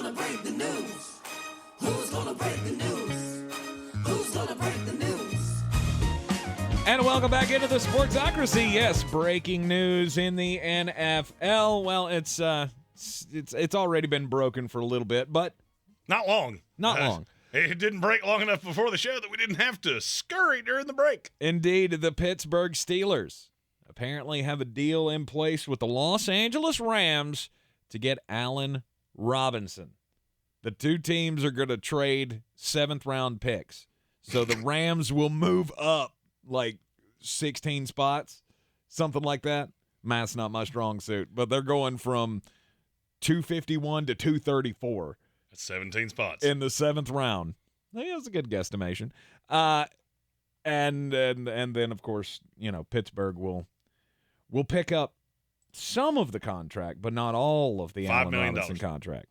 gonna break the news? Who's gonna break the news? Who's gonna break the news? And welcome back into the Sportsocracy. Yes, breaking news in the NFL. Well, it's already been broken for a little bit, but not long. Not long. It didn't break long enough before the show that we didn't have to scurry during the break. Indeed, the Pittsburgh Steelers apparently have a deal in place with the Los Angeles Rams to get Allen Robinson. The two teams are going to trade 7th-round picks. So the Rams will move up like 16 spots, something like that. Math's not my strong suit, but they're going from 251 to 234. That's 17 spots. In the 7th round. Yeah, that's a good guesstimation. And then, of course, Pittsburgh will pick up some of the contract, but not all of the Allen Robinson contract.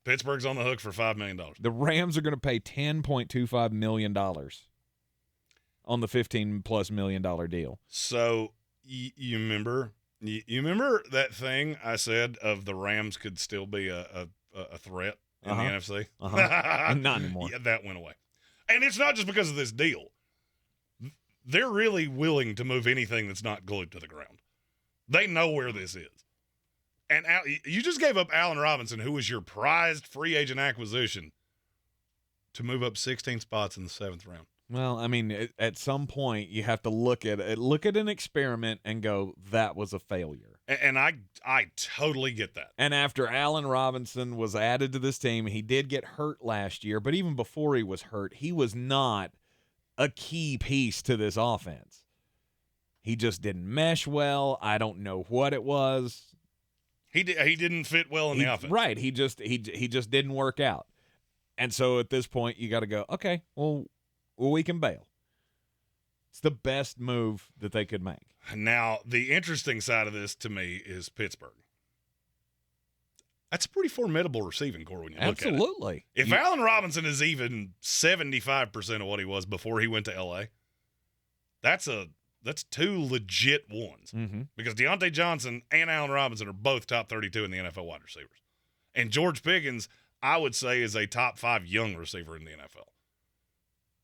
Pittsburgh's on the hook for $5 million. The Rams are going to pay $10.25 million on the $15+ million deal. So you remember that thing I said of the Rams could still be a threat in the NFC? Not anymore. Yeah, that went away. And it's not just because of this deal. They're really willing to move anything that's not glued to the ground. They know where this is. And you just gave up Allen Robinson, who was your prized free agent acquisition, to move up 16 spots in the 7th round. Well, I mean, at some point you have to look at an experiment and go, that was a failure. And I totally get that. And after Allen Robinson was added to this team, he did get hurt last year, but even before he was hurt, he was not a key piece to this offense. He just didn't mesh well. I don't know what it was. He didn't fit well in the offense. Right. He just didn't work out. And so at this point, you got to go, okay, well, we can bail. It's the best move that they could make. Now, the interesting side of this to me is Pittsburgh. That's a pretty formidable receiving core when you look at it. Absolutely. If Allen Robinson is even 75% of what he was before he went to L.A., that's two legit ones. Mm-hmm. Because Deontay Johnson and Allen Robinson are both top 32 in the NFL wide receivers. And George Pickens, I would say, is a top 5 young receiver in the NFL.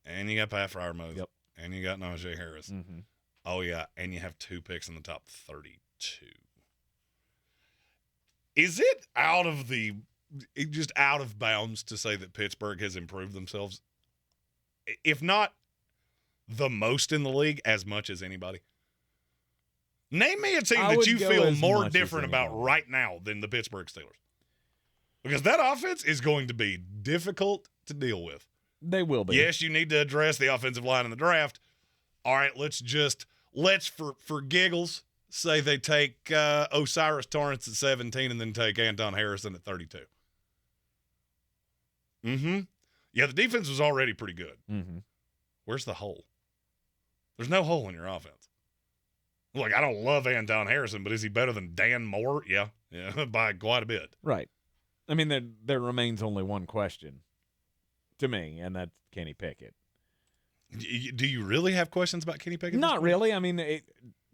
And you got Pat Freiermuth. Yep. And you got Najee Harris. Mm-hmm. Oh, yeah. And you have 2 picks in the top 32. Is it just out of bounds to say that Pittsburgh has improved themselves? If not the most in the league, as much as anybody? Name me a team that you feel more different about right now than the Pittsburgh Steelers. Because that offense is going to be difficult to deal with. They will be. Yes, you need to address the offensive line in the draft. All right, let's for giggles, say they take Osiris Torrance at 17 and then take Anton Harrison at 32. Mm-hmm. Yeah, the defense was already pretty good. Mm-hmm. Where's the hole? There's no hole in your offense. Look, I don't love Anton Harrison, but is he better than Dan Moore? Yeah, by quite a bit. Right. I mean, there remains only one question to me, and that's Kenny Pickett. Do you really have questions about Kenny Pickett? Not really. I mean,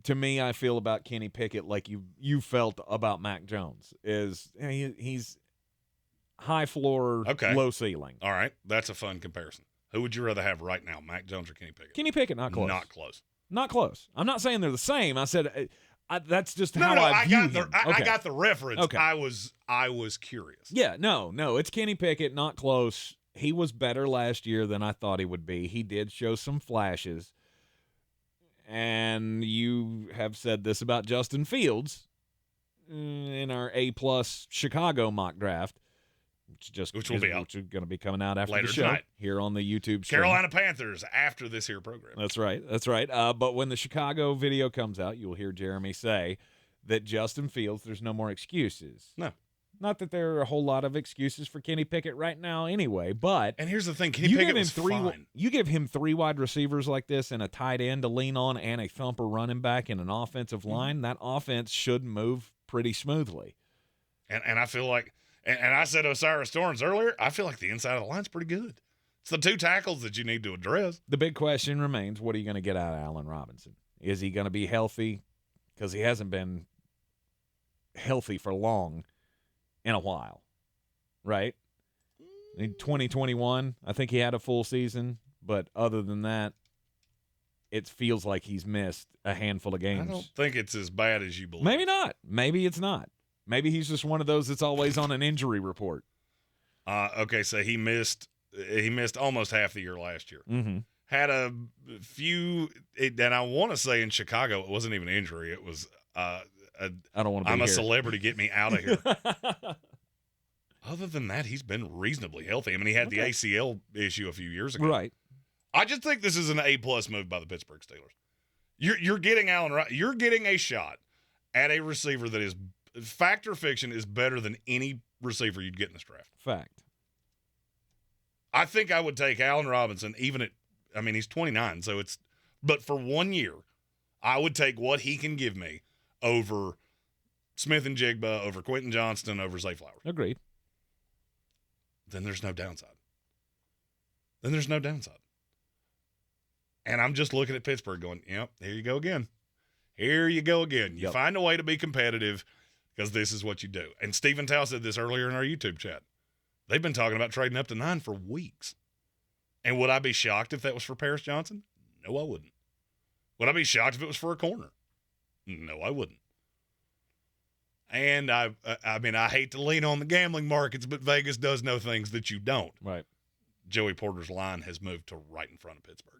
to me, I feel about Kenny Pickett like you felt about Mac Jones. He's high floor, low ceiling. All right, that's a fun comparison. Who would you rather have right now, Mac Jones or Kenny Pickett? Kenny Pickett, not close. Not close. Not close. I'm not saying they're the same. I said that's just how I view him. I got the reference. Okay. I was curious. Yeah, no, it's Kenny Pickett, not close. He was better last year than I thought he would be. He did show some flashes. And you have said this about Justin Fields in our A+ Chicago mock draft, which will be out. Which is going to be coming out after later the show tonight. Here on the YouTube stream. Carolina Panthers after this here program. That's right. But when the Chicago video comes out, you'll hear Jeremy say that Justin Fields, there's no more excuses. No. Not that there are a whole lot of excuses for Kenny Pickett right now anyway, but and here's the thing, Kenny Pickett was fine. You give him 3 wide receivers like this and a tight end to lean on and a thumper running back in an offensive line, that offense should move pretty smoothly. And I feel like and I said Osiris Torrance earlier, I feel like the inside of the line's pretty good. It's the 2 tackles that you need to address. The big question remains, what are you going to get out of Allen Robinson? Is he going to be healthy? Because he hasn't been healthy for long in a while, right? In 2021, I think he had a full season, but other than that, it feels like he's missed a handful of games. I don't think it's as bad as you believe. Maybe not. Maybe it's not. Maybe he's just one of those that's always on an injury report. Okay, so he missed almost half the year last year. Mm-hmm. Had a few, and I want to say in Chicago, it wasn't even an injury. It was, I don't want to be I'm here. a celebrity, get me out of here. Other than that, he's been reasonably healthy. I mean, he had the ACL issue a few years ago. Right. I just think this is an A-plus move by the Pittsburgh Steelers. You're getting Allen Robinson. You're getting a shot at a receiver that is, fact or fiction, is better than any receiver you'd get in this draft. Fact. I think I would take Allen Robinson even at, I mean, he's 29, so it's, but for 1 year, I would take what he can give me over Smith and Jigba, over Quentin Johnston, over Zay Flowers. Agreed. Then there's no downside. And I'm just looking at Pittsburgh going, yep, here you go again. You find a way to be competitive because this is what you do. And Stephen Tao said this earlier in our YouTube chat. They've been talking about trading up to 9 for weeks. And would I be shocked if that was for Paris Johnson? No, I wouldn't. Would I be shocked if it was for a corner? No, I wouldn't. And I mean, I hate to lean on the gambling markets, but Vegas does know things that you don't. Right. Joey Porter's line has moved to right in front of Pittsburgh.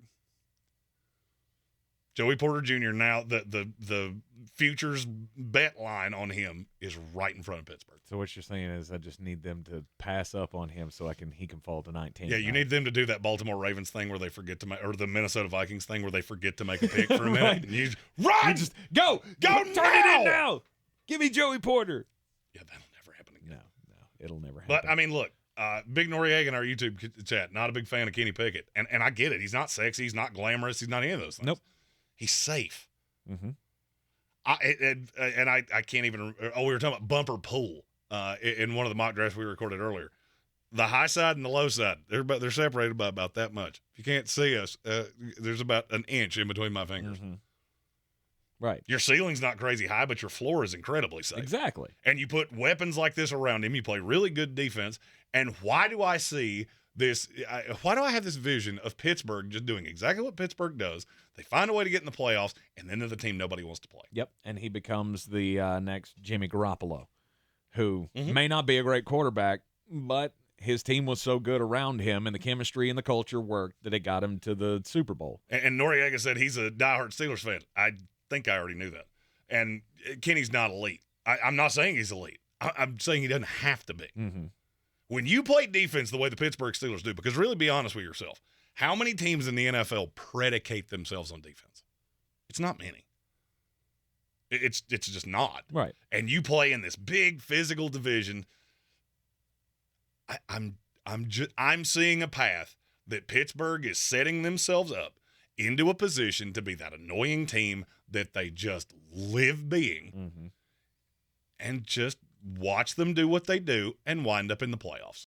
Joey Porter Jr. now, the futures bet line on him is right in front of Pittsburgh. So what you're saying is I just need them to pass up on him so he can fall to 19. Yeah, you need them to do that Baltimore Ravens thing where they forget to make, or the Minnesota Vikings thing where they forget to make a pick for a minute. Right. And you just go now! Turn it in now. Give me Joey Porter. Yeah, that'll never happen again. No, it'll never happen. But I mean, look, Big Noriega in our YouTube chat, not a big fan of Kenny Pickett, and I get it. He's not sexy. He's not glamorous. He's not any of those things. Nope. He's safe. Mm-hmm. I can't even. We were talking about bumper pool in one of the mock drafts we recorded earlier. The high side and the low side, they're separated by about that much. If you can't see us, there's about an inch in between my fingers. Mm-hmm. Right. Your ceiling's not crazy high, but your floor is incredibly safe. Exactly. And you put weapons like this around him. You play really good defense. And why do I see this? Why do I have this vision of Pittsburgh just doing exactly what Pittsburgh does? They find a way to get in the playoffs, and then they're the team nobody wants to play. Yep. And he becomes the next Jimmy Garoppolo, who Mm-hmm. may not be a great quarterback, but his team was so good around him, and the chemistry and the culture worked that it got him to the Super Bowl. And Noriega said he's a diehard Steelers fan. I think I already knew that. And Kenny's not elite. I'm not saying he's elite. I'm saying he doesn't have to be. Mm-hmm. When you play defense the way the Pittsburgh Steelers do, because really be honest with yourself, how many teams in the NFL predicate themselves on defense? It's not many. It's just not. Right. And you play in this big physical division. I'm seeing a path that Pittsburgh is setting themselves up into a position to be that annoying team that they just live being, Mm-hmm. and just watch them do what they do and wind up in the playoffs.